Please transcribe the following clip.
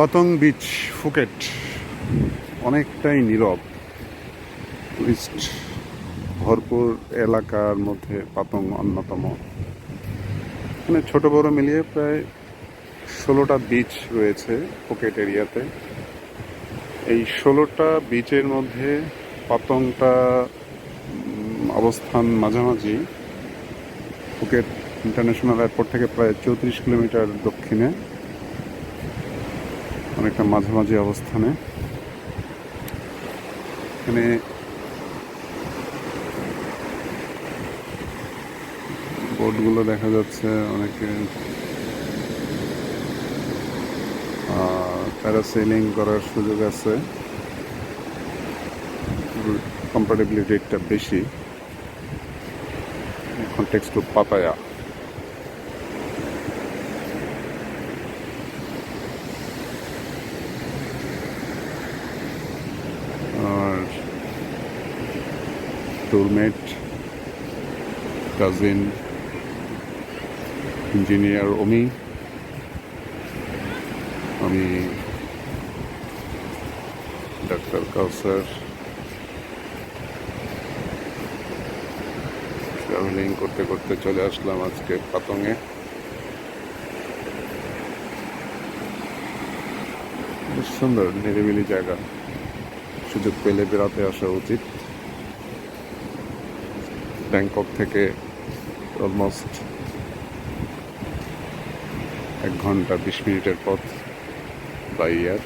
পাতং beach Phuket অনেকটাই নীরব, tourist ভরপুর এলাকার মধ্যে পাতং অন্যতম। এখানে ছোট বড় মিলিয়ে প্রায় 16টা বিচ রয়েছে ফুকেট এরিয়াতে। এই 16টা বিচের মধ্যে পাতংটা অবস্থান মাঝামাঝি ফুকেট ইন্টারন্যাশনাল এয়ারপোর্ট থেকে প্রায় 34 কিলোমিটার দক্ষিণে, অনেকটা মাঝামাঝি অবস্থানে। এখানে বোটগুলো দেখা যাচ্ছে, অনেকে প্যারাসেলিং করার সুযোগ আছে, কম্পারেবিলিটিটা বেশি। Context to Pattaya. আর টুরমেট, কাজিন, ইঞ্জিনিয়ার অমি, আমি ডাক্তার কাউসার। ট্রাভেলিং করতে করতে চলে আসলাম আজকে পাতংয়ে। বেশ সুন্দর নিরিবিলি জায়গা, সুযোগ পেলে বেড়াতে আসা উচিত। ব্যাংকক থেকে অলমোস্ট 1 ঘন্টা 20 মিনিটের পথ বাই এয়ার।